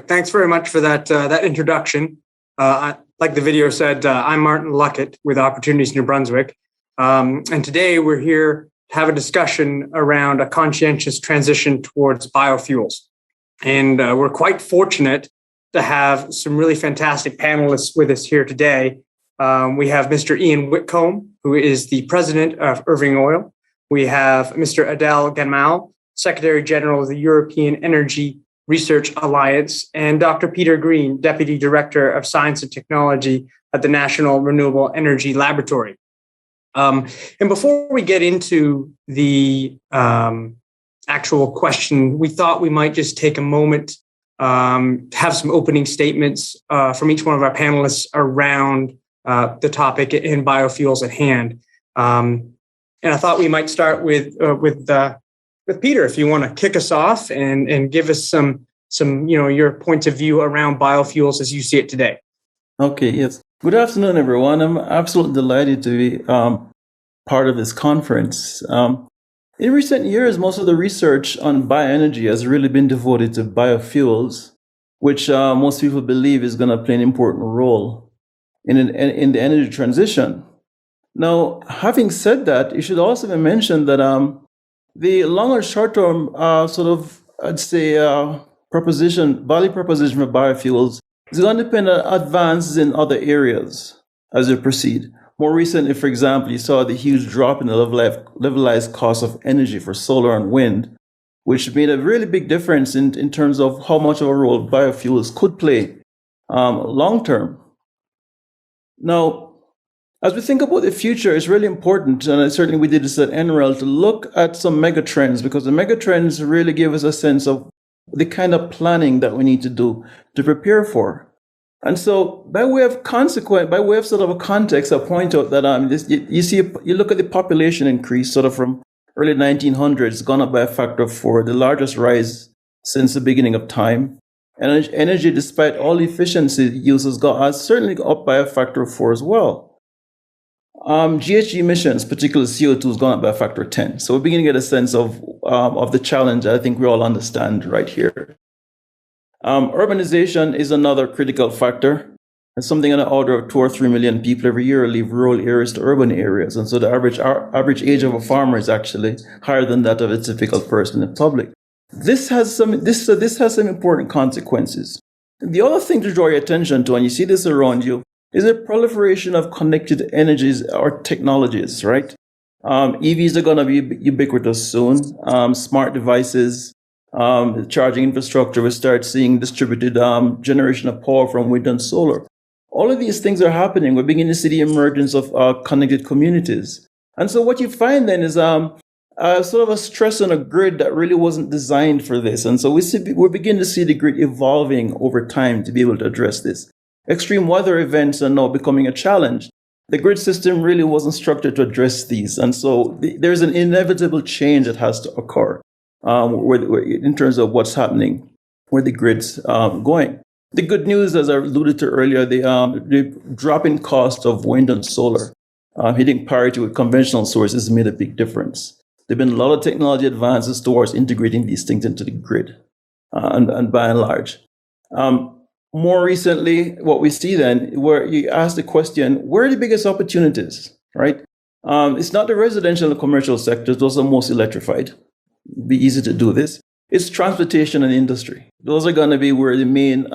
Thanks very much for that introduction. Like the video said, I'm Martin Luckett with Opportunities New Brunswick. And today we're here to have a discussion around a conscientious transition towards biofuels. And we're quite fortunate to have some really fantastic panelists with us here today. We have Mr. Ian Whitcomb, who is the president of Irving Oil. We have Mr. Algamal, Secretary General of the European Energy Research Alliance, and Dr. Peter Green, Deputy Director of Science and Technology at the National Renewable Energy Laboratory. And before we get into the actual question, we thought we might just take a moment to have some opening statements from each one of our panelists around the topic in biofuels at hand. And I thought we might start with Peter, if you want to kick us off and give us some your points of view around biofuels as you see it today. Okay, yes. Good afternoon, everyone. I'm absolutely delighted to be part of this conference. In recent years, most of the research on bioenergy has really been devoted to biofuels, which most people believe is going to play an important role in the energy transition. Now, having said that, it should also be mentioned that the long or short-term value proposition for biofuels is going to depend on advances in other areas as we proceed. More recently, for example, you saw the huge drop in the levelized cost of energy for solar and wind, which made a really big difference in terms of how much of a role biofuels could play long-term. Now, as we think about the future, it's really important, and certainly we did this at NREL, to look at some megatrends, because the megatrends really give us a sense of the kind of planning that we need to do to prepare for. And so, by way of sort of a context, I'll point out that you look at the population increase sort of from early 1900s, it's gone up by a factor of 4, the largest rise since the beginning of time. And energy, despite all efficiency uses, has certainly gone up by a factor of 4 as well. GHG emissions, particularly CO2, has gone up by a factor of 10. So we're beginning to get a sense of the challenge I think we all understand right here. Urbanization is another critical factor. It's something on the order of 2 or 3 million people every year leave rural areas to urban areas. And so the average age of a farmer is actually higher than that of a typical person in public. This has some important consequences. The other thing to draw your attention to, and you see this around you, is the proliferation of connected energies or technologies, right? EVs are going to be ubiquitous soon. Smart devices, charging infrastructure, we start seeing distributed generation of power from wind and solar. All of these things are happening. We're beginning to see the emergence of connected communities. And so what you find then is sort of a stress on a grid that really wasn't designed for this. And so we're beginning to see the grid evolving over time to be able to address this. Extreme weather events are now becoming a challenge. The grid system really wasn't structured to address these. And so there's an inevitable change that has to occur in terms of what's happening, where the grid's going. The good news, as I alluded to earlier, the drop in cost of wind and solar hitting parity with conventional sources made a big difference. There have been a lot of technology advances towards integrating these things into the grid, and by and large. More recently, what we see then, where you ask the question, where are the biggest opportunities, right? It's not the residential and commercial sectors, those are most electrified. It'd be easy to do this. It's transportation and industry. Those are going to be where the main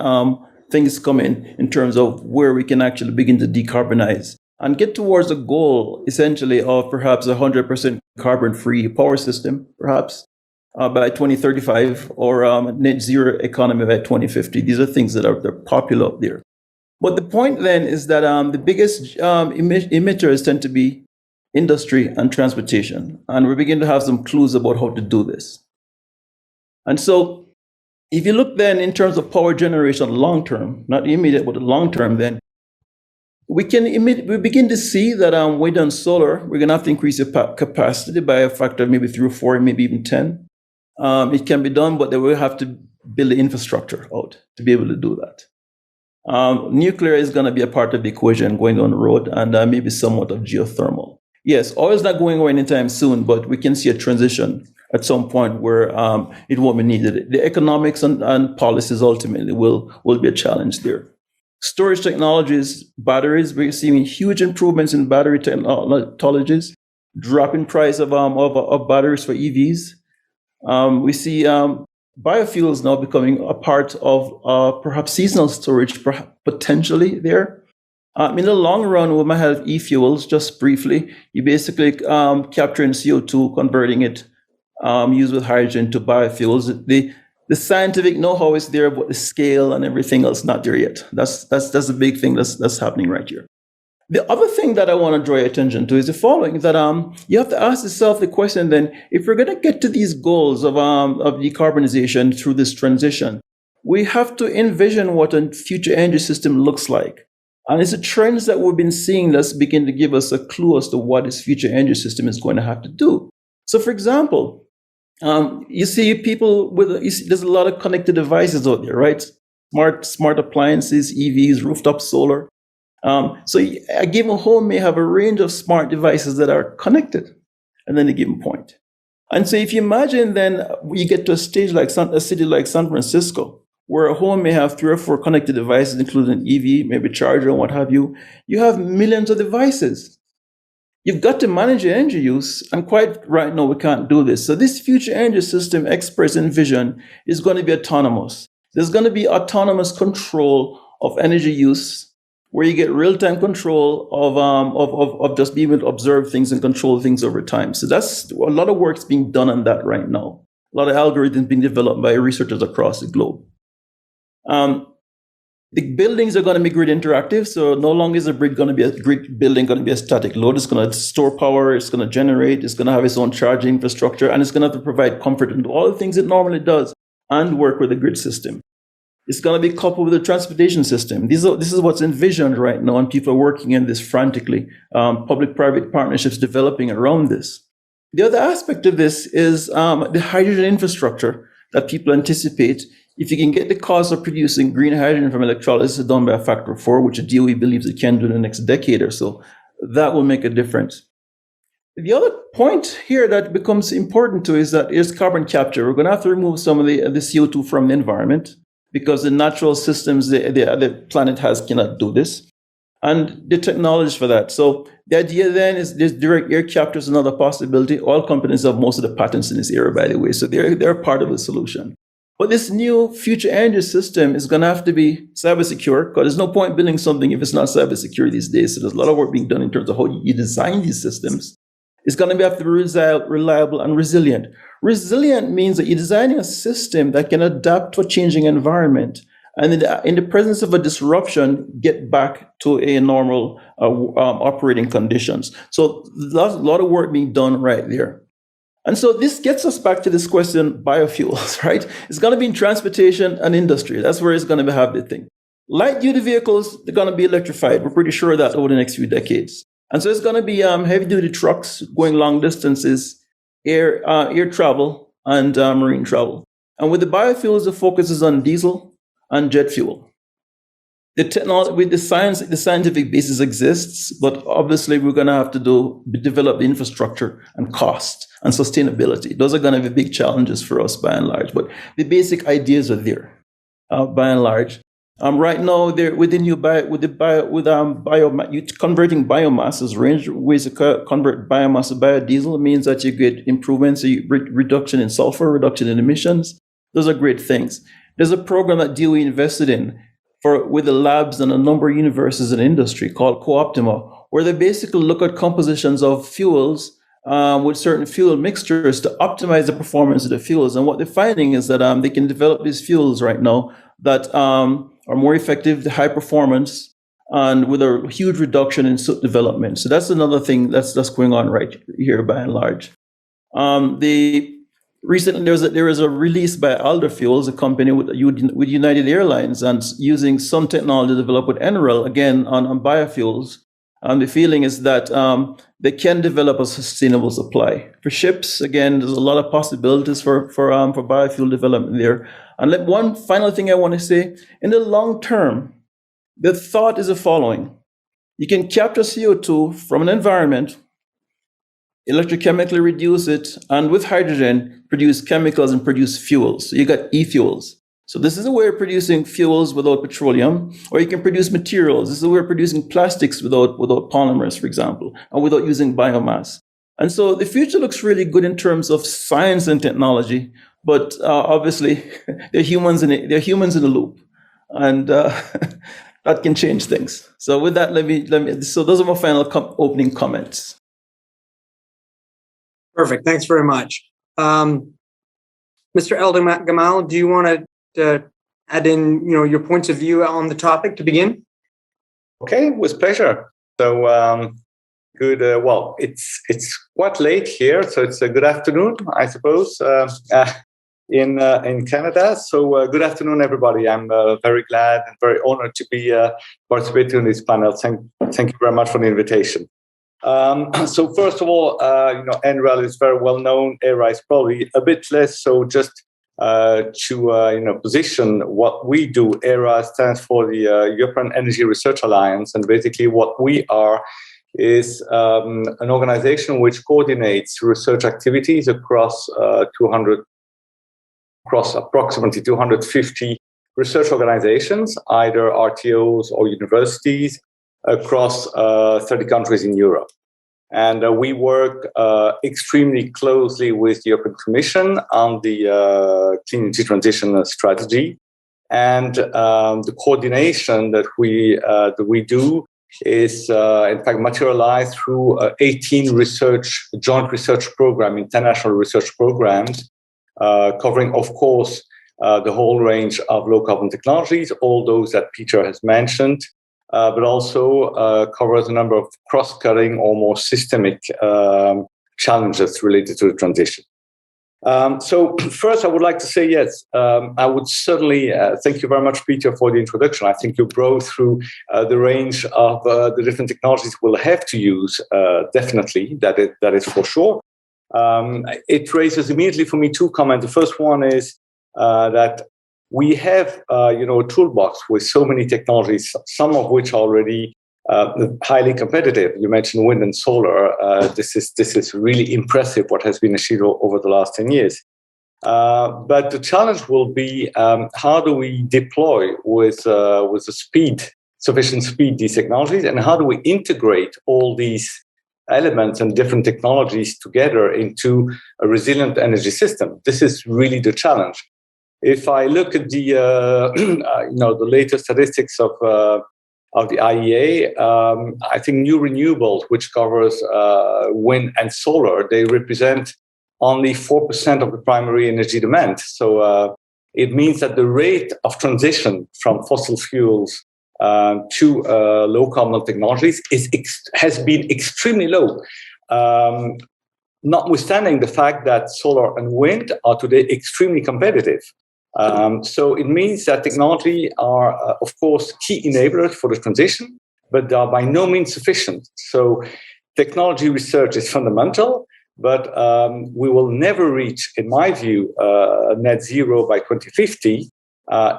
things come in terms of where we can actually begin to decarbonize and get towards a goal, essentially, of perhaps 100% carbon-free power system, perhaps, by 2035, or net zero economy by 2050. These are things that they're popular up there. But the point then is that the biggest emitters tend to be industry and transportation. And we begin to have some clues about how to do this. And so if you look then in terms of power generation long term, not the immediate, but the long term, then we begin to see that way down solar, we're going to have to increase the capacity by a factor of maybe 3 or 4, maybe even 10. It can be done, but they will have to build the infrastructure out to be able to do that. Nuclear is going to be a part of the equation going on the road, and maybe somewhat of geothermal. Yes, oil is not going away anytime soon, but we can see a transition at some point where it won't be needed. The economics and policies ultimately will be a challenge there. Storage technologies, batteries, we're seeing huge improvements in battery technologies, dropping price of batteries for EVs. We see biofuels now becoming a part of perhaps seasonal storage, potentially there. In the long run, we might have e-fuels, just briefly. You basically capturing CO2, converting it, used with hydrogen to biofuels. The scientific know-how is there, but the scale and everything else not there yet. That's the big thing that's happening right here. The other thing that I want to draw your attention to is the following: that you have to ask yourself the question then, if we're going to get to these goals of decarbonization through this transition, we have to envision what a future energy system looks like. And it's the trends that we've been seeing that's begin to give us a clue as to what this future energy system is going to have to do. So, for example, you see there's a lot of connected devices out there, right? Smart appliances, EVs, rooftop solar. So a given home may have a range of smart devices that are connected at any given point. And so if you imagine then you get to a stage like a city like San Francisco, where a home may have 3 or 4 connected devices, including EV, maybe charger and what have you, you have millions of devices. You've got to manage your energy use, and quite right now we can't do this. So this future energy system, experts envision, is going to be autonomous. There's going to be autonomous control of energy use, where you get real-time control of just being able to observe things and control things over time. So that's a lot of work's being done on that right now. A lot of algorithms being developed by researchers across the globe. The buildings are going to be grid interactive, so no longer is a grid building going to be a static load. It's going to store power, it's going to generate, it's going to have its own charging infrastructure, and it's going to have to provide comfort and do all the things it normally does and work with the grid system. It's going to be coupled with the transportation system. This is what's envisioned right now, and people are working in this frantically. Public-private partnerships developing around this. The other aspect of this is the hydrogen infrastructure that people anticipate. If you can get the cost of producing green hydrogen from electrolysis down by a factor of 4, which the DOE believes it can do in the next decade or so, that will make a difference. The other point here that becomes important too is that is carbon capture. We're going to have to remove some of the CO2 from the environment, because the natural systems the planet has cannot do this, and the technology for that. So the idea then is this direct air capture is another possibility. Oil companies have most of the patents in this area, by the way, so they're part of the solution. But this new future energy system is going to have to be cyber secure, because there's no point building something if it's not cyber secure these days. So there's a lot of work being done in terms of how you design these systems. It's going to have to be reliable and resilient. Resilient means that you're designing a system that can adapt to a changing environment, and in the presence of a disruption, get back to a normal operating conditions. So there's a lot of work being done right there. And so this gets us back to this question, biofuels, right? It's going to be in transportation and industry. That's where it's going to have the thing. Light-duty vehicles, they're going to be electrified. We're pretty sure of that over the next few decades. And so it's going to be heavy-duty trucks going long distances, air travel, and marine travel. And with the biofuels, the focus is on diesel and jet fuel. The technology, with the scientific basis exists, but obviously we're going to have to develop the infrastructure and cost and sustainability. Those are going to be big challenges for us by and large, but the basic ideas are there by and large. Right now, converting biomass is range ways to convert biomass to biodiesel. It means that you get improvements, reduction in sulfur, reduction in emissions. Those are great things. There's a program that DOE invested in with the labs and a number of universities in industry called Co-Optima, where they basically look at compositions of fuels with certain fuel mixtures to optimize the performance of the fuels. And what they're finding is that they can develop these fuels right now that are more effective, high performance, and with a huge reduction in soot development. So that's another thing that's going on right here by and large. The recently there was a release by Alder Fuels, a company with United Airlines, and using some technology developed with Enrel, again on biofuels. The feeling is that they can develop a sustainable supply for ships. Again, there's a lot of possibilities for biofuel development there. And one final thing I want to say: in the long term, the thought is the following: you can capture CO2 from an environment, electrochemically reduce it, and with hydrogen produce chemicals and produce fuels. So you got e-fuels. So this is a way of producing fuels without petroleum, or you can produce materials. This is a way of producing plastics without polymers, for example, and without using biomass. And so the future looks really good in terms of science and technology, but obviously there are humans in the loop, and that can change things. So with that, let me. So those are my final opening comments. Perfect. Thanks very much. Mr. Algamal, do you want to add in, your points of view on the topic to begin? Okay, with pleasure. So good. Well, it's quite late here, so it's a good afternoon, I suppose, in Canada. So good afternoon, everybody. I'm very glad and very honored to be participating in this panel. Thank you very much for the invitation. So first of all, NREL is very well known. EERA is probably a bit less. So just to position what we do. EERA stands for the European Energy Research Alliance, and basically what we are is an organization which coordinates research activities across approximately 250 research organizations, either RTOs or universities, across 30 countries in Europe. And we work extremely closely with the European Commission on the clean energy transition strategy. And the coordination that we do is, in fact, materialized through 18 joint research program, international research programs, covering, of course, the whole range of low carbon technologies, all those that Peter has mentioned, but also covers a number of cross-cutting or more systemic challenges related to the transition. So first, I would like to say, yes, I would certainly thank you very much, Peter, for the introduction. I think you brought through the range of the different technologies we'll have to use, definitely, that is for sure. It raises immediately for me two comments. The first one is that we have, a toolbox with so many technologies, some of which are already highly competitive. You mentioned wind and solar. This is really impressive what has been achieved over the last 10 years. But the challenge will be how do we deploy with sufficient speed, these technologies, and how do we integrate all these elements and different technologies together into a resilient energy system? This is really the challenge. If I look at the the latest statistics of the IEA, I think new renewables, which covers wind and solar, they represent only 4% of the primary energy demand. So it means that the rate of transition from fossil fuels to low carbon technologies has been extremely low. Notwithstanding the fact that solar and wind are today extremely competitive. So it means that technology are, of course, key enablers for the transition, but they are by no means sufficient. So technology research is fundamental, but we will never reach, in my view, net zero by 2050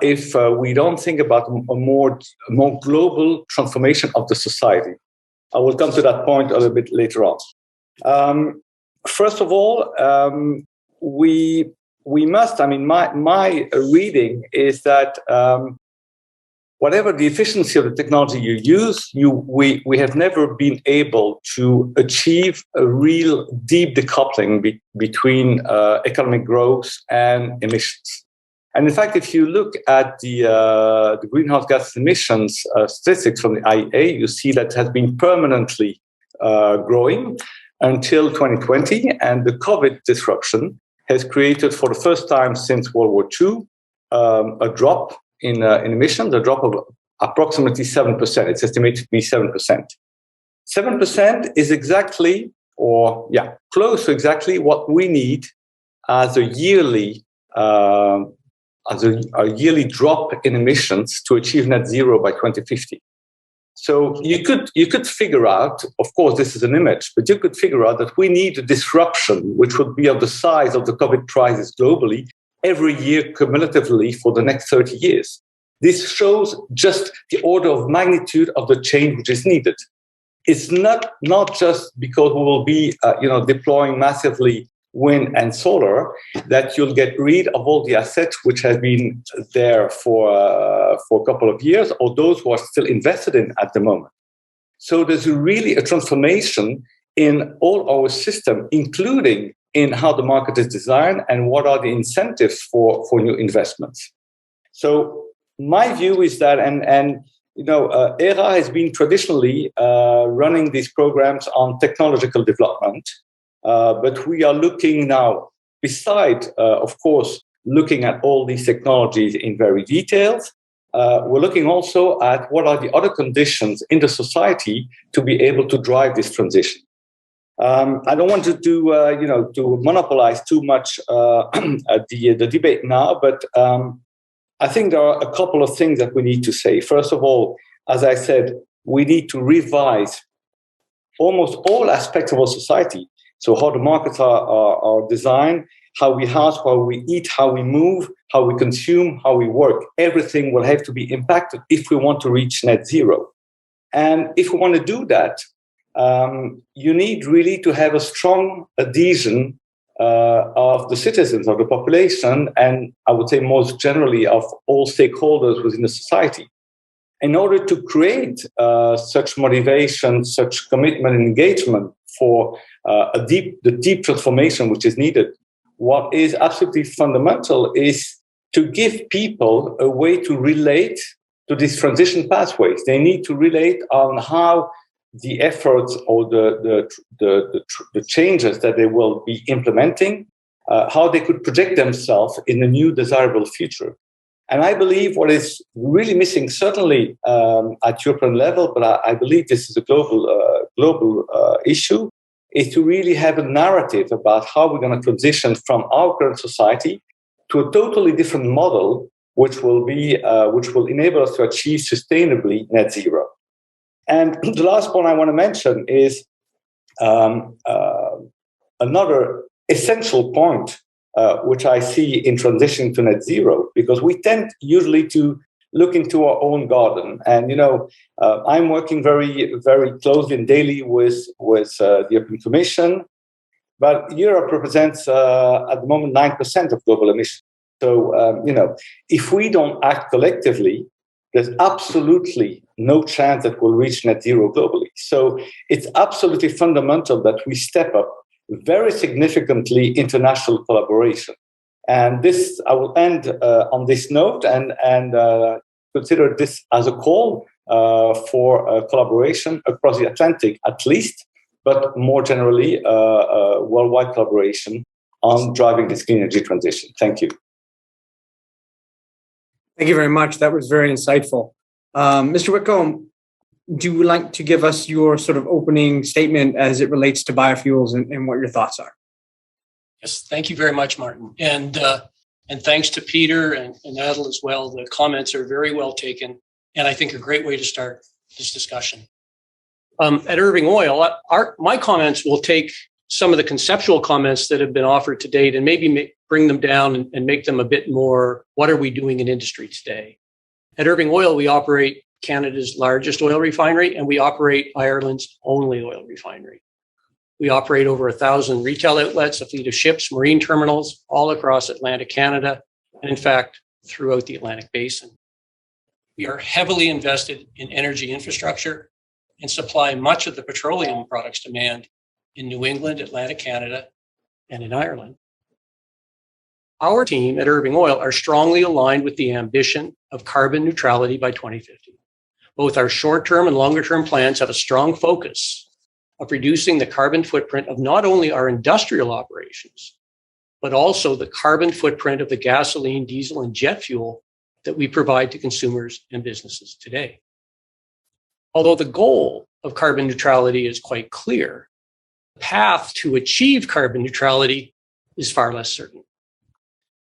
if we don't think about a more global transformation of the society. I will come to that point a little bit later on. First of all, we must, my reading is that whatever the efficiency of the technology you use, we have never been able to achieve a real deep decoupling between economic growth and emissions. And in fact, if you look at the greenhouse gas emissions statistics from the IEA, you see that it has been permanently growing until 2020, and the COVID disruption has created, for the first time since World War II, a drop in emissions, a drop of approximately 7%. It's estimated to be 7%. 7% is exactly, close to exactly what we need as a yearly drop in emissions to achieve net zero by 2050. So you could figure out, of course, this is an image, but you could figure out that we need a disruption which would be of the size of the COVID crisis globally every year cumulatively for the next 30 years. This shows just the order of magnitude of the change which is needed. It's not just because we will be deploying massively wind and solar that you'll get rid of all the assets which have been there for a couple of years, or those who are still invested in at the moment. So there's really a transformation in all our system, including in how the market is designed and what are the incentives for new investments. So my view is that, EERA has been traditionally running these programs on technological development. But we are looking now, beside, of course, looking at all these technologies in very details, we're looking also at what are the other conditions in the society to be able to drive this transition. I don't want to monopolize too much the debate now, but I think there are a couple of things that we need to say. First of all, as I said, we need to revise almost all aspects of our society. So how the markets are designed, how we house, how we eat, how we move, how we consume, how we work. Everything will have to be impacted if we want to reach net zero. And if we want to do that, you need really to have a strong adhesion of the citizens, of the population, and I would say most generally of all stakeholders within the society. In order to create such motivation, such commitment and engagement for the deep transformation which is needed, what is absolutely fundamental is to give people a way to relate to these transition pathways. They need to relate on how the efforts or the changes that they will be implementing, how they could project themselves in a new desirable future. And I believe what is really missing, certainly at European level, but I believe this is a global issue, is to really have a narrative about how we're going to transition from our current society to a totally different model, which will enable us to achieve sustainably net zero. And the last point I want to mention is another essential point which I see in transition to net zero, because we tend usually to look into our own garden. And, I'm working very, very closely and daily with the European Commission, but Europe represents at the moment 9% of global emissions. So, if we don't act collectively, there's absolutely no chance that we'll reach net zero globally. So it's absolutely fundamental that we step up very significantly international collaboration. And this, I will end on this note and consider this as a call for collaboration across the Atlantic, at least, but more generally, worldwide collaboration on driving this clean energy transition. Thank you. Thank you very much. That was very insightful. Mr. Whitcomb, do you like to give us your sort of opening statement as it relates to biofuels and what your thoughts are? Yes, thank you very much, Martin. And thanks to Peter and Adel as well. The comments are very well taken, and I think a great way to start this discussion. At Irving Oil, my comments will take some of the conceptual comments that have been offered to date and maybe bring them down and make them a bit more, what are we doing in industry today? At Irving Oil, we operate Canada's largest oil refinery, and we operate Ireland's only oil refinery. We operate over 1,000 retail outlets, a fleet of ships, marine terminals, all across Atlantic Canada, and in fact, throughout the Atlantic Basin. We are heavily invested in energy infrastructure and supply much of the petroleum products demand in New England, Atlantic Canada, and in Ireland. Our team at Irving Oil are strongly aligned with the ambition of carbon neutrality by 2050. Both our short-term and longer-term plans have a strong focus of reducing the carbon footprint of not only our industrial operations, but also the carbon footprint of the gasoline, diesel, and jet fuel that we provide to consumers and businesses today. Although the goal of carbon neutrality is quite clear, the path to achieve carbon neutrality is far less certain.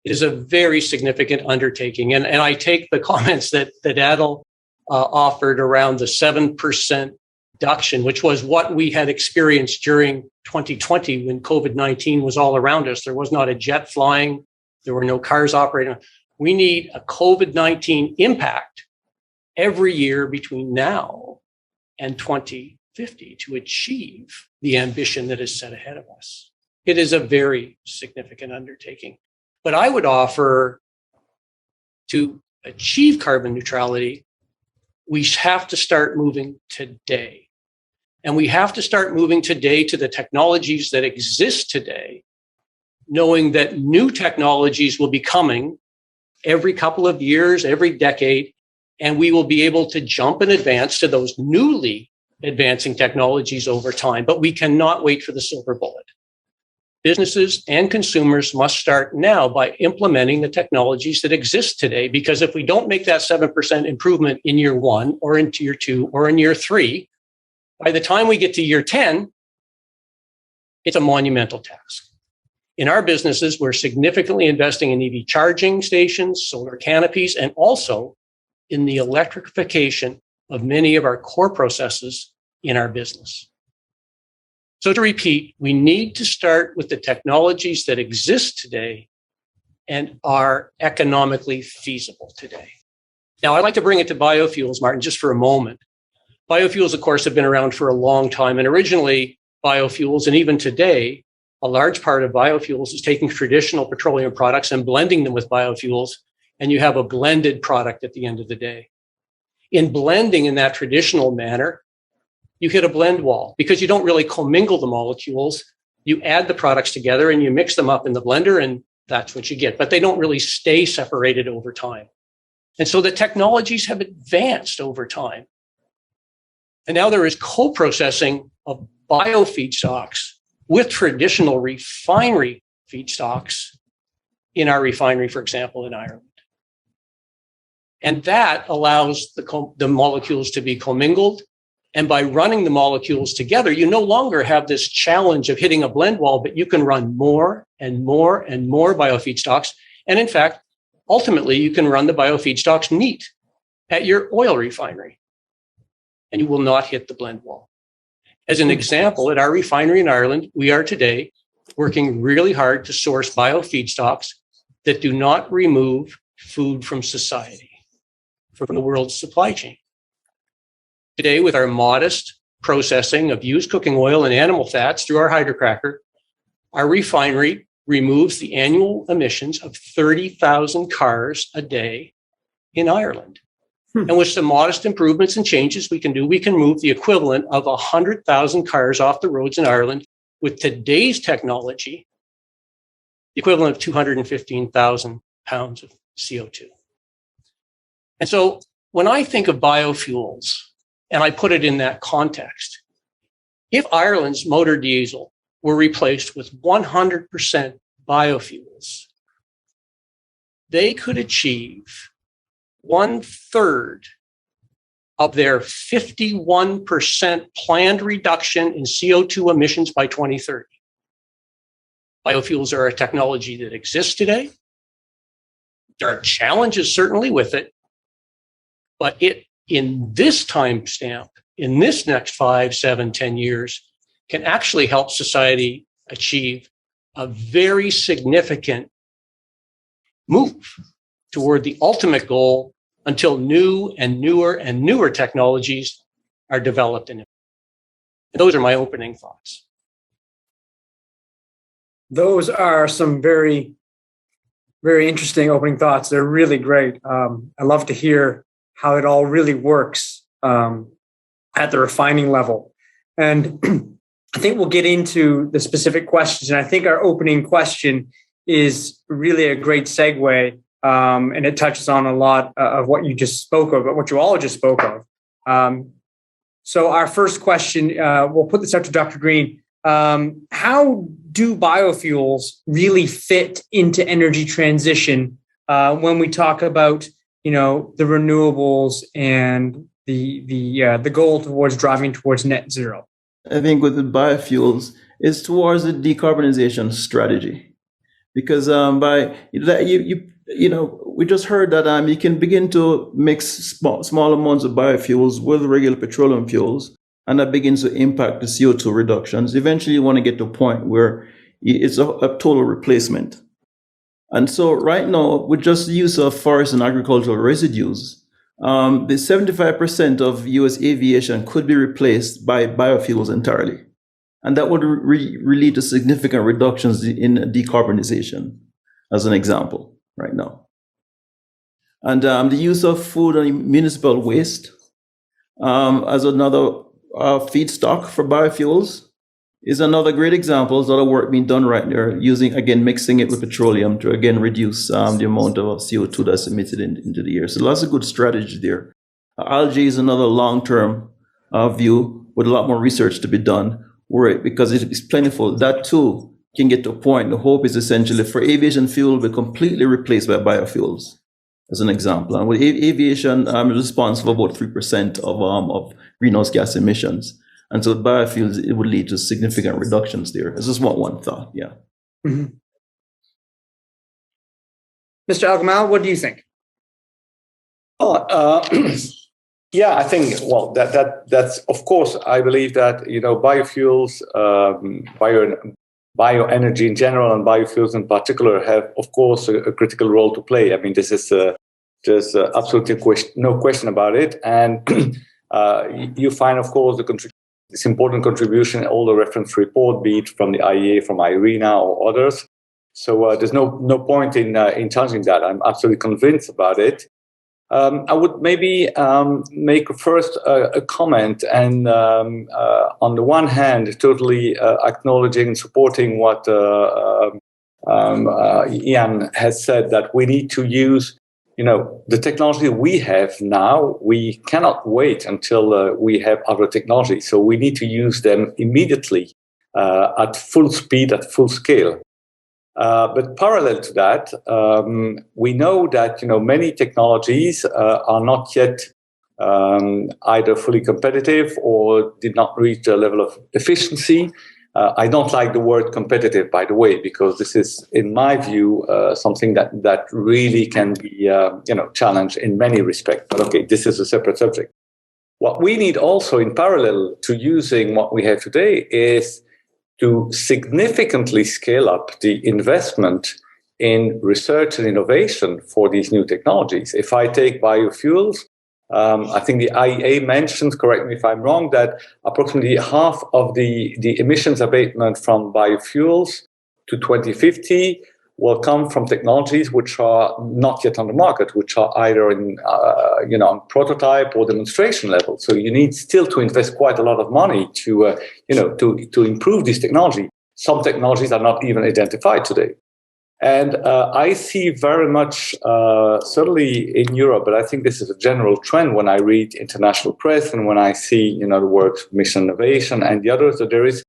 It is a very significant undertaking. And I take the comments that Adel offered around the 7% reduction, which was what we had experienced during 2020 when COVID-19 was all around us. There was not a jet flying. There were no cars operating. We need a COVID-19 impact every year between now and 2050 to achieve the ambition that is set ahead of us. It is a very significant undertaking. But I would offer to achieve carbon neutrality, we have to start moving today. And we have to start moving today to the technologies that exist today, knowing that new technologies will be coming every couple of years, every decade, and we will be able to jump and advance to those newly advancing technologies over time. But we cannot wait for the silver bullet. Businesses and consumers must start now by implementing the technologies that exist today, because if we don't make that 7% improvement in year 1 or in year 2 or in year 3, by the time we get to year 10, it's a monumental task. In our businesses, we're significantly investing in EV charging stations, solar canopies, and also in the electrification of many of our core processes in our business. So to repeat, we need to start with the technologies that exist today and are economically feasible today. Now, I'd like to bring it to biofuels, Martin, just for a moment. Biofuels, of course, have been around for a long time. And originally, biofuels, and even today, a large part of biofuels is taking traditional petroleum products and blending them with biofuels, and you have a blended product at the end of the day. In blending in that traditional manner, you hit a blend wall because you don't really commingle the molecules. You add the products together and you mix them up in the blender, and that's what you get. But they don't really stay separated over time. And so the technologies have advanced over time. And now there is co-processing of biofeedstocks with traditional refinery feedstocks in our refinery, for example, in Ireland. And that allows the molecules to be commingled. And by running the molecules together, you no longer have this challenge of hitting a blend wall, but you can run more and more and more biofeedstocks. And in fact, ultimately, you can run the biofeedstocks neat at your oil refinery, and you will not hit the blend wall. As an example, at our refinery in Ireland, we are today working really hard to source biofeedstocks that do not remove food from society, from the world's supply chain. Today, with our modest processing of used cooking oil and animal fats through our hydrocracker, our refinery removes the annual emissions of 30,000 cars a day in Ireland. And with some modest improvements and changes we can do, we can move the equivalent of 100,000 cars off the roads in Ireland with today's technology, the equivalent of 215,000 pounds of CO2. And so when I think of biofuels, and I put it in that context, if Ireland's motor diesel were replaced with 100% biofuels, they could achieve 1/3 of their 51% planned reduction in CO2 emissions by 2030. Biofuels are a technology that exists today. There are challenges certainly with it, but it, in this time stamp, in this next 5, 7, 10 years, can actually help society achieve a very significant move toward the ultimate goal until new and newer technologies are developed in it. And those are my opening thoughts. Those are some very, very interesting opening thoughts. They're really great. I love to hear how it all really works at the refining level. And I think we'll get into the specific questions. And I think our opening question is really a great segue. And it touches on a lot of what you just spoke of, what you all just spoke of. So our first question, we'll put this out to Dr. Green. How do biofuels really fit into energy transition when we talk about, the renewables and the goal towards driving towards net zero? I think with the biofuels, it's towards the decarbonization strategy. because by that we just heard that you can begin to mix small amounts of biofuels with regular petroleum fuels, and that begins to impact the CO2 reductions. Eventually, you want to get to a point where it's a total replacement. And so right now, with just the use of forest and agricultural residues, the 75% of US aviation could be replaced by biofuels entirely. And that would lead to significant reductions in decarbonization, as an example, right now. And the use of food and municipal waste as another feedstock for biofuels is another great example. There's a lot of work being done right there, mixing it with petroleum to, reduce the amount of CO2 that's emitted into the air. So lots of good strategy there. Algae is another long-term view with a lot more research to be done, because it's plentiful. That too can get to a point. The hope is essentially for aviation fuel to be completely replaced by biofuels, as an example. And with aviation, is responsible for about 3% of greenhouse gas emissions. And so biofuels, it would lead to significant reductions there. This is one thought, yeah. Mm-hmm. Mr. Algamal, what do you think? Yeah, I think, well, that's of course, I believe that, biofuels, bioenergy in general and biofuels in particular have, of course, a critical role to play. I mean, this is there's absolutely no question about it. And you find, of course, this important contribution in all the reference report, be it from the IEA, from IRENA or others. So there's no point in challenging that. I'm absolutely convinced about it. I would maybe make first a comment, and on the one hand, totally acknowledging and supporting what Ian has said, that we need to use, the technology we have now. We cannot wait until we have other technologies. So we need to use them immediately at full speed, at full scale. But parallel to that, we know that many technologies are not yet either fully competitive or did not reach a level of efficiency. I don't like the word competitive, by the way, because this is, in my view, something that really can be challenged in many respects. But okay, this is a separate subject. What we need also, in parallel to using what we have today, is to significantly scale up the investment in research and innovation for these new technologies. If I take biofuels, I think the IEA mentions, correct me if I'm wrong, that approximately half of the emissions abatement from biofuels to 2050 will come from technologies which are not yet on the market, which are either in on prototype or demonstration level. So you need still to invest quite a lot of money to improve this technology. Some technologies are not even identified today. And I see very much, certainly in Europe, but I think this is a general trend when I read international press and when I see, the works of Mission Innovation and the others, that there is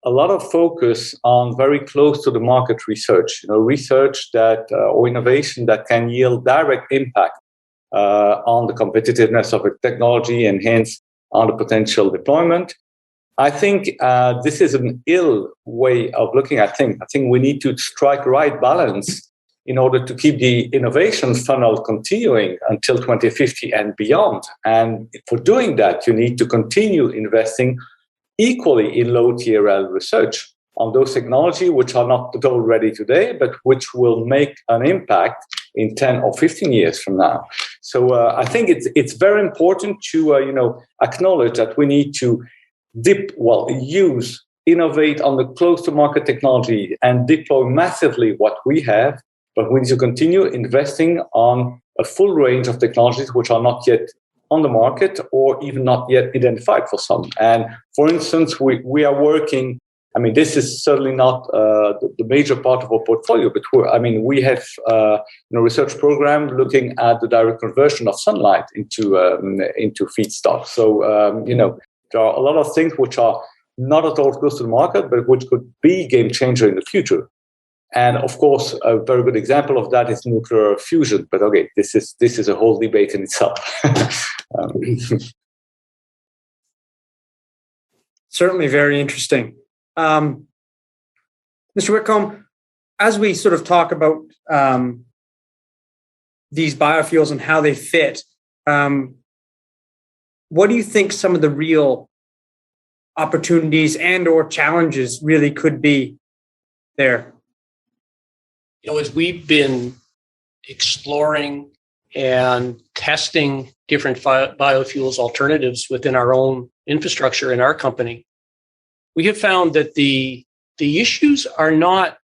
a lot of focus on very close to the market research, research that or innovation that can yield direct impact on the competitiveness of a technology and hence on the potential deployment. I think this is an ill way of looking at things. I think we need to strike the right balance in order to keep the innovation funnel continuing until 2050 and beyond. And for doing that, you need to continue investing equally in low TRL research on those technologies which are not at all ready today, but which will make an impact in 10 or 15 years from now. So I think it's very important to acknowledge that we need to innovate on the close to market technology and deploy massively what we have, but we need to continue investing on a full range of technologies which are not yet on the market or even not yet identified for some. And for instance, we are working, this is certainly not the major part of our portfolio, but we have a research program looking at the direct conversion of sunlight into feedstock. So, there are a lot of things which are not at all close to the market, but which could be game changer in the future. And of course, a very good example of that is nuclear fusion. But okay, this is a whole debate in itself. Certainly very interesting. Mr. Whitcomb, as we sort of talk about these biofuels and how they fit, what do you think some of the real opportunities and or challenges really could be there? As we've been exploring and testing different biofuels alternatives within our own infrastructure in our company, we have found that the issues are not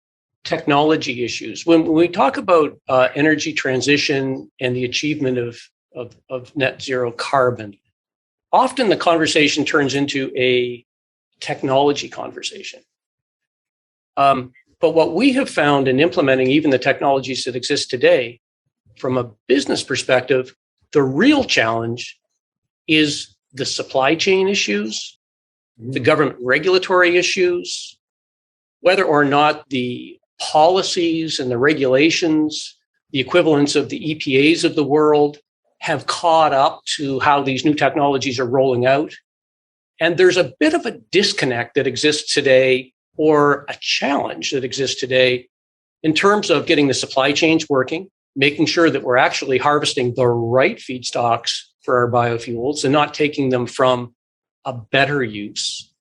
technology issues. When we talk about energy transition and the achievement of net zero carbon, often the conversation turns into a technology conversation. But what we have found in implementing even the technologies that exist today, from a business perspective, the real challenge is the supply chain issues, the government regulatory issues, whether or not the policies and the regulations, the equivalents of the EPAs of the world, have caught up to how these new technologies are rolling out. And there's a bit of a disconnect that exists today, or a challenge that exists today, in terms of getting the supply chains working, making sure that we're actually harvesting the right feedstocks for our biofuels and not taking them from a better use,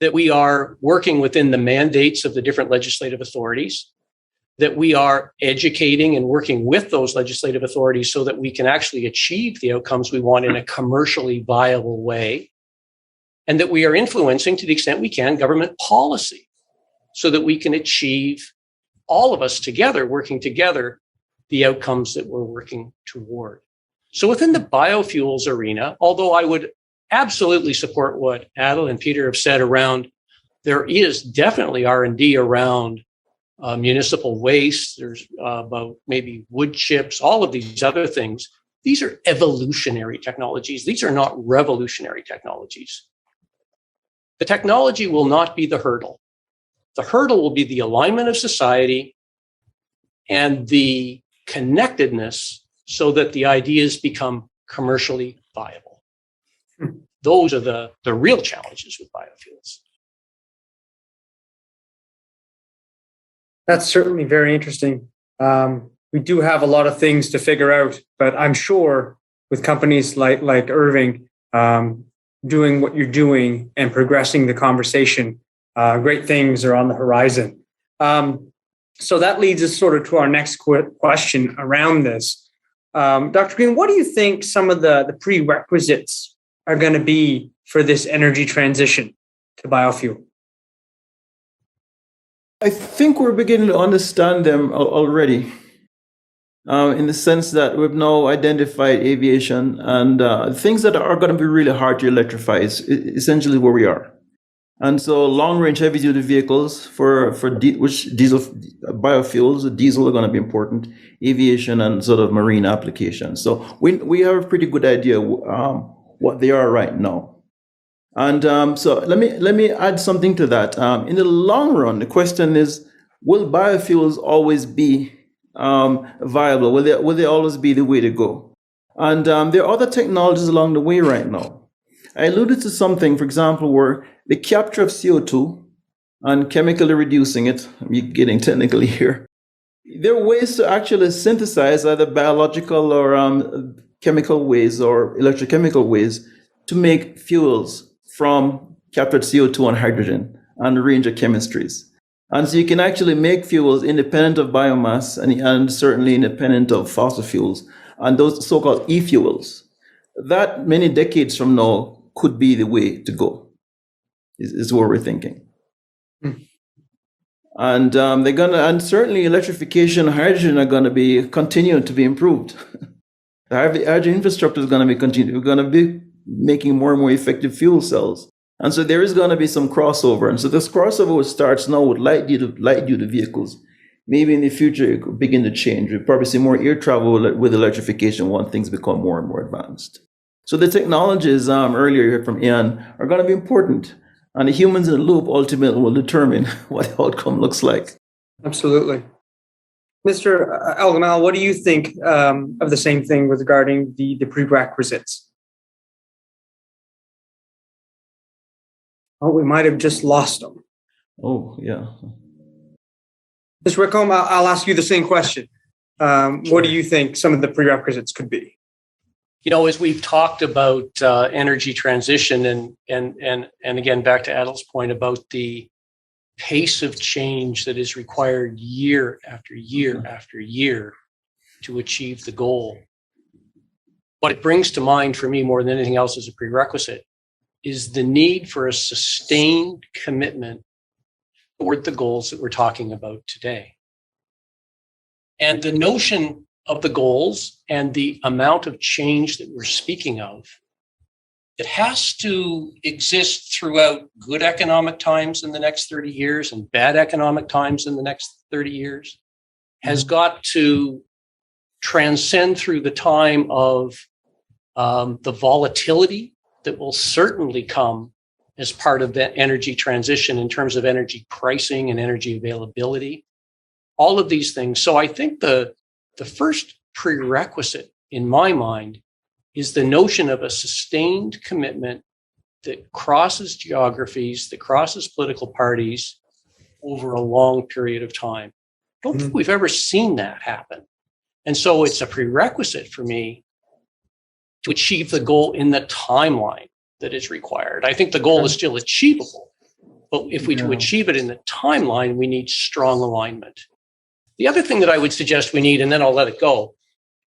that we are working within the mandates of the different legislative authorities, that we are educating and working with those legislative authorities so that we can actually achieve the outcomes we want in a commercially viable way, and that we are influencing, to the extent we can, government policy so that we can achieve, all of us together, working together, the outcomes that we're working toward. So within the biofuels arena, although I would absolutely support what Adel and Peter have said around, there is definitely R&D around municipal waste. There's about maybe wood chips, all of these other things. These are evolutionary technologies. These are not revolutionary technologies. The technology will not be the hurdle. The hurdle will be the alignment of society and the connectedness so that the ideas become commercially viable. Those are the real challenges with biofuels. That's certainly very interesting. We do have a lot of things to figure out, but I'm sure with companies like Irving doing what you're doing and progressing the conversation, great things are on the horizon. So that leads us sort of to our next question around this. Dr. Green, what do you think some of the prerequisites are going to be for this energy transition to biofuel? I think we're beginning to understand them already, in the sense that we've now identified aviation and things that are going to be really hard to electrify is essentially where we are. And so long-range heavy-duty vehicles which diesel biofuels, diesel are going to be important, aviation and sort of marine applications. So we have a pretty good idea what they are right now. And so let me add something to that. In the long run, the question is: will biofuels always be viable? Will they always be the way to go? And there are other technologies along the way right now. I alluded to something, for example, where the capture of CO2 and chemically reducing it. I'm getting technical here. There are ways to actually synthesize either biological or chemical ways or electrochemical ways to make fuels from captured CO2 and hydrogen and a range of chemistries. And so you can actually make fuels independent of biomass and certainly independent of fossil fuels, and those so-called e-fuels. That many decades from now could be the way to go, is what we're thinking. And and certainly electrification and hydrogen are gonna be continuing to be improved. The hydrogen infrastructure is gonna be continued. We're gonna be making more and more effective fuel cells. And so there is going to be some crossover. And so this crossover starts now with light duty vehicles. Maybe in the future it could begin to change. We'll probably see more air travel with electrification once things become more and more advanced. So the technologies earlier you heard from Ian are going to be important. And the humans in the loop ultimately will determine what the outcome looks like. Absolutely. Mr. Algamal, what do you think of the same thing regarding the prerequisites? Oh, we might have just lost them. Oh, yeah. Ms. Whitcomb, I'll ask you the same question. What do you think some of the prerequisites could be? As we've talked about energy transition and again, back to Adel's point about the pace of change that is required year after year after year to achieve the goal. What it brings to mind for me more than anything else as a prerequisite is the need for a sustained commitment toward the goals that we're talking about today. And the notion of the goals and the amount of change that we're speaking of, it has to exist throughout good economic times in the next 30 years and bad economic times in the next 30 years, has got to transcend through the time of the volatility that will certainly come as part of that energy transition in terms of energy pricing and energy availability, all of these things. So I think the first prerequisite in my mind is the notion of a sustained commitment that crosses geographies, that crosses political parties over a long period of time. I don't think we've ever seen that happen. And so it's a prerequisite for me to achieve the goal in the timeline that is required. I think the goal is still achievable, but if we to achieve it in the timeline, we need strong alignment. The other thing that I would suggest we need, and then I'll let it go,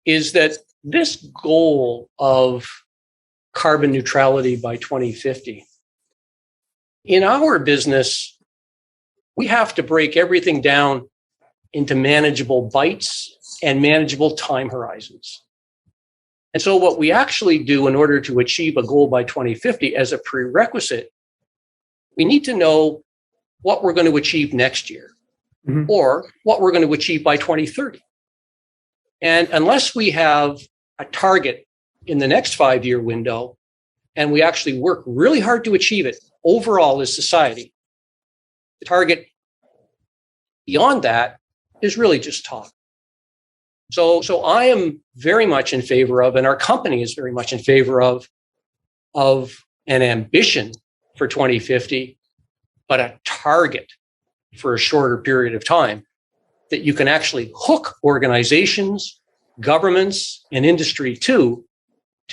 is that this goal of carbon neutrality by 2050, in our business, we have to break everything down into manageable bites and manageable time horizons. And so what we actually do in order to achieve a goal by 2050 as a prerequisite, we need to know what we're going to achieve next year or what we're going to achieve by 2030. And unless we have a target in the next 5-year window and we actually work really hard to achieve it overall as society, the target beyond that is really just talk. So I am very much in favor of, and our company is very much in favor of an ambition for 2050, but a target for a shorter period of time that you can actually hook organizations, governments, and industry to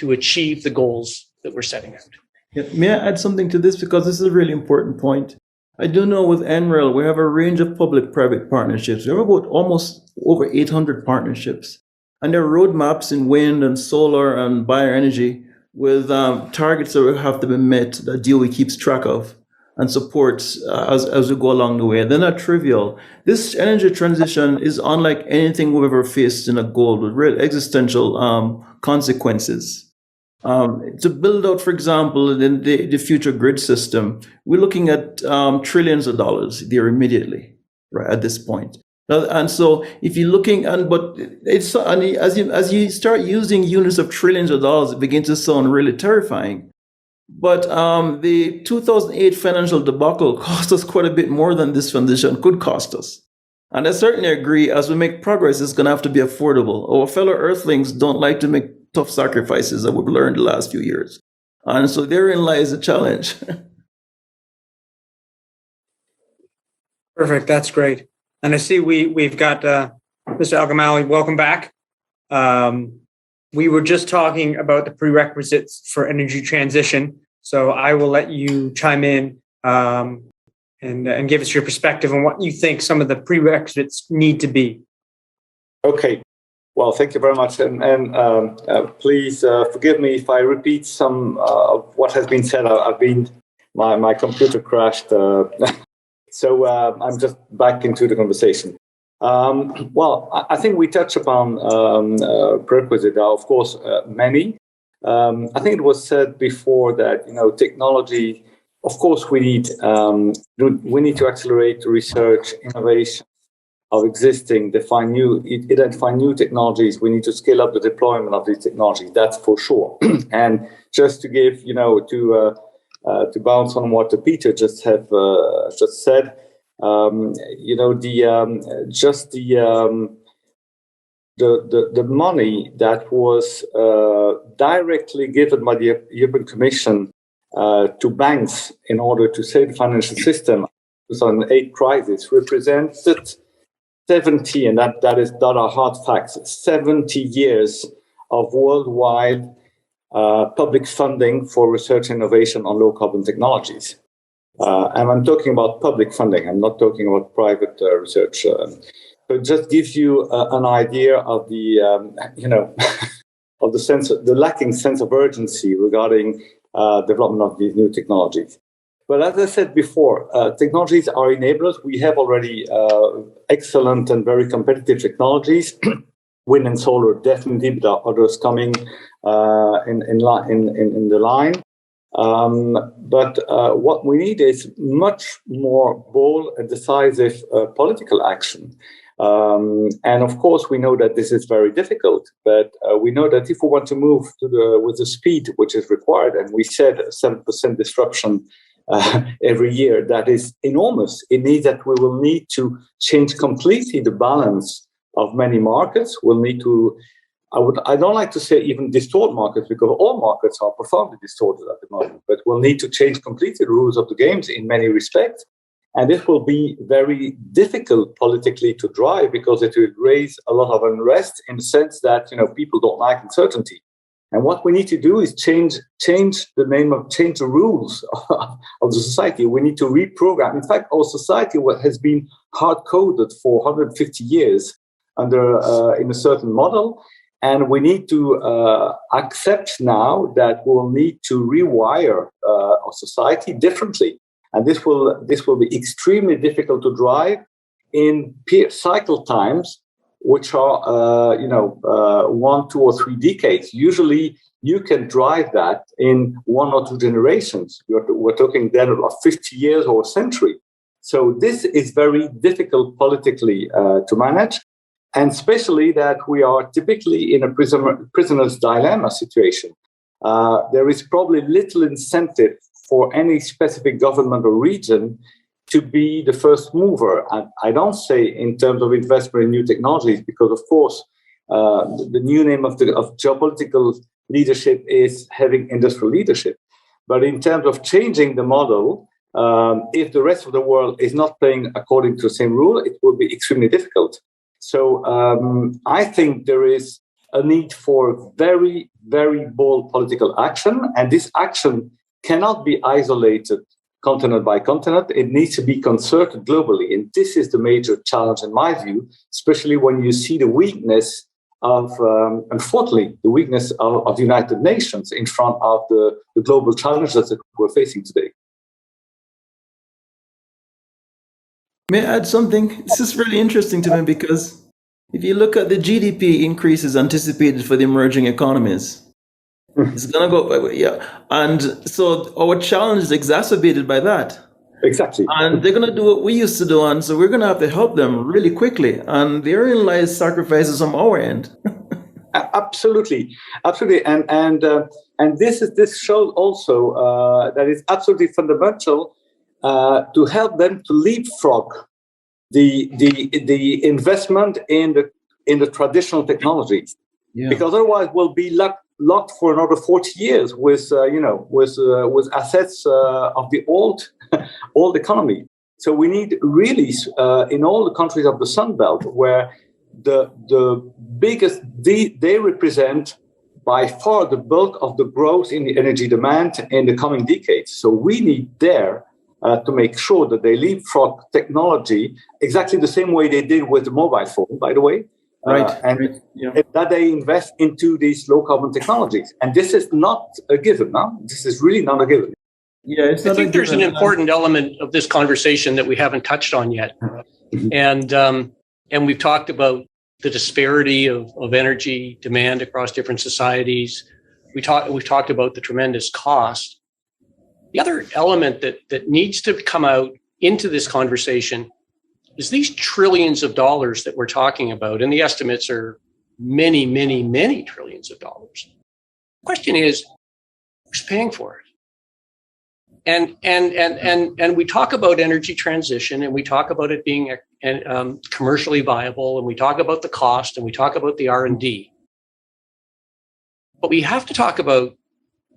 achieve the goals that we're setting out. Yeah, may I add something to this? Because this is a really important point. I do know with NREL, we have a range of public-private partnerships. We have about almost over 800 partnerships. And there are roadmaps in wind and solar and bioenergy with targets that will have to be met that DOE keeps track of and supports as we go along the way. They're not trivial. This energy transition is unlike anything we've ever faced in a goal with real existential consequences. To build out, for example, the future grid system, we're looking at trillions of dollars there immediately, right, at this point. And so if you're looking, but it's as you start using units of trillions of dollars, it begins to sound really terrifying. But the 2008 financial debacle cost us quite a bit more than this transition could cost us. And I certainly agree, as we make progress, it's going to have to be affordable. Our fellow Earthlings don't like to make tough sacrifices that we've learned the last few years. And so therein lies a challenge. Perfect. That's great. And I see we've got Mr. Algamal. Welcome back. We were just talking about the prerequisites for energy transition. So I will let you chime in and give us your perspective on what you think some of the prerequisites need to be. Okay. Well, thank you very much. And please forgive me if I repeat some of what has been said. My computer crashed. So I'm just back into the conversation. Well, I think we touched upon prerequisites. Of course, many. I think it was said before that technology. Of course, we need to accelerate research, innovation of existing, identify new technologies. We need to scale up the deployment of these technologies. That's for sure. And just to give, to bounce on what Peter just said, the money that was directly given by the European Commission to banks in order to save the financial system, 2008 crisis, represented 70, and that are hard facts, 70 years of worldwide public funding for research and innovation on low carbon technologies. And I'm talking about public funding. I'm not talking about private research. So it just gives you an idea of the, of the lacking sense of urgency regarding development of these new technologies. But as I said before, technologies are enablers. We have already excellent and very competitive technologies. Wind and solar definitely, but there are others coming in the line. But what we need is much more bold and decisive political action. And of course, we know that this is very difficult, but we know that if we want to move with the speed which is required, and we said 7% disruption every year, that is enormous. It means that we will need to change completely the balance of many markets. We'll need to, I don't like to say even distort markets, because all markets are profoundly distorted at the moment, but we'll need to change completely the rules of the games in many respects. And this will be very difficult politically to drive, because it will raise a lot of unrest in the sense that, people don't like uncertainty. And what we need to do is change the rules of the society. We need to reprogram. In fact, our society has been hard-coded for 150 years in a certain model. And we need to accept now that we'll need to rewire our society differently. And this will be extremely difficult to drive in cycle times, which are 1, 2, or 3 decades. Usually, you can drive that in 1 or 2 generations. We're talking then of 50 years or a century. So this is very difficult politically to manage, and especially that we are typically in a prisoner's dilemma situation. There is probably little incentive for any specific government or region to be the first mover. And I don't say in terms of investment in new technologies, because of course, the new name of geopolitical leadership is having industrial leadership. But in terms of changing the model, if the rest of the world is not playing according to the same rule, it will be extremely difficult. So I think there is a need for very, very bold political action. And this action cannot be isolated continent by continent. It needs to be concerted globally. And this is the major challenge in my view, especially when you see the weakness of, unfortunately, the weakness of the United Nations in front of the global challenges that we're facing today. May I add something? This is really interesting to me, because if you look at the GDP increases anticipated for the emerging economies, it's going to go, yeah. And so our challenge is exacerbated by that. Exactly. And they're going to do what we used to do. And so we're going to have to help them really quickly. And therein lies sacrifices on our end. Absolutely. Absolutely. And this shows also that it's absolutely fundamental to help them to leapfrog the investment in the traditional technologies. Yeah. Because otherwise we'll be locked for another 40 years with assets of the old economy. So we need really in all the countries of the Sun Belt, where the biggest they represent by far the bulk of the growth in the energy demand in the coming decades. So we need there to make sure that they leapfrog technology exactly the same way they did with the mobile phone, by the way. And that they invest into these low carbon technologies. And this is not a given, no? This is really not a given. Yeah, I think there's an important element of this conversation that we haven't touched on yet. And we've talked about the disparity of energy demand across different societies. We've talked about the tremendous cost. The other element that needs to come out into this conversation is these trillions of dollars that we're talking about, and the estimates are many, many, many trillions of dollars. The question is, who's paying for it? And we talk about energy transition, and we talk about it being commercially viable, and we talk about the cost, and we talk about the R&D. But we have to talk about,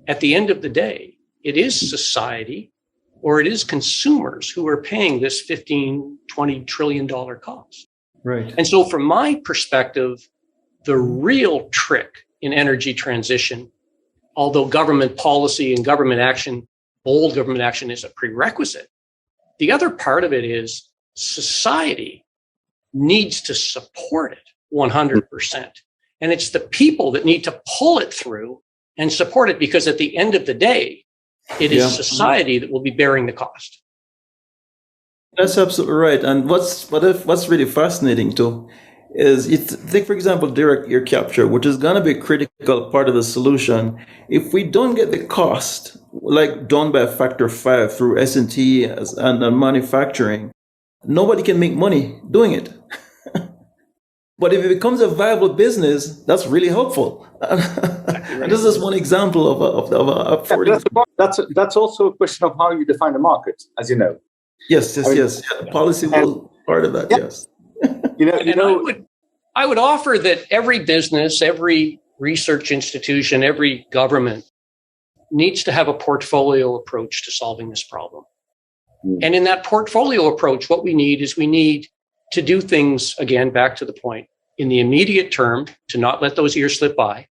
at the end of the day, it is society, or it is consumers who are paying this $15, $20 trillion cost. Right. And so from my perspective, the real trick in energy transition, although government policy and government action, bold government action is a prerequisite, the other part of it is society needs to support it 100%. And it's the people that need to pull it through and support it, because at the end of the day, it is society that will be bearing the cost. That's absolutely right. And what's really fascinating too is, take, for example, direct air capture, which is going to be a critical part of the solution. If we don't get the cost, like done by a factor 5 through S&T and manufacturing, nobody can make money doing it. But if it becomes a viable business, that's really helpful. And this is one example of that's also a question of how you define the market, as you know. Yes. Policy will part of that. Yeah. Yes. I would offer that every business, every research institution, every government needs to have a portfolio approach to solving this problem. And in that portfolio approach, what we need to do things, again, back to the point, in the immediate term, to not let those years slip by.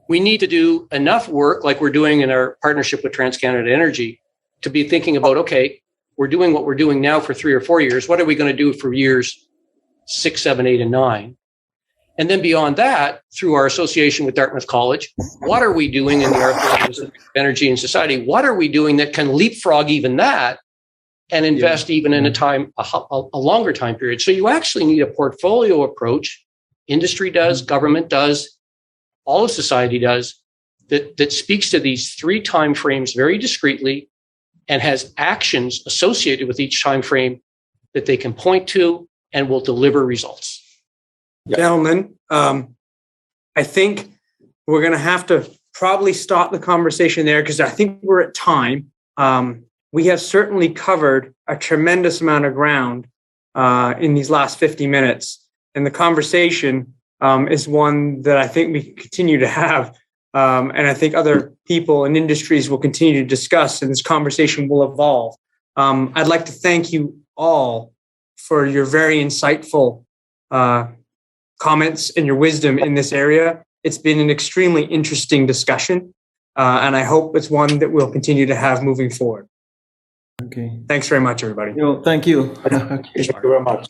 We need to do enough work, like we're doing in our partnership with TransCanada Energy, to be thinking about, okay, we're doing what we're doing now for 3 or 4 years. What are we going to do for years 6, 7, 8, and 9? And then beyond that, through our association with Dartmouth College, what are we doing in the Archives of Energy and Society? What are we doing that can leapfrog even that and invest even in a longer time period? So you actually need a portfolio approach. Industry does, government does, all of society does, that speaks to these 3 time frames very discreetly and has actions associated with each time frame that they can point to and will deliver results. Yeah. Gentlemen, I think we're going to have to probably stop the conversation there, because I think we're at time. We have certainly covered a tremendous amount of ground in these last 50 minutes. And the conversation is one that I think we can continue to have. And I think other people and industries will continue to discuss, and this conversation will evolve. I'd like to thank you all for your very insightful comments and your wisdom in this area. It's been an extremely interesting discussion, and I hope it's one that we'll continue to have moving forward. Okay. Thanks very much, everybody. Thank you. Thank you very much.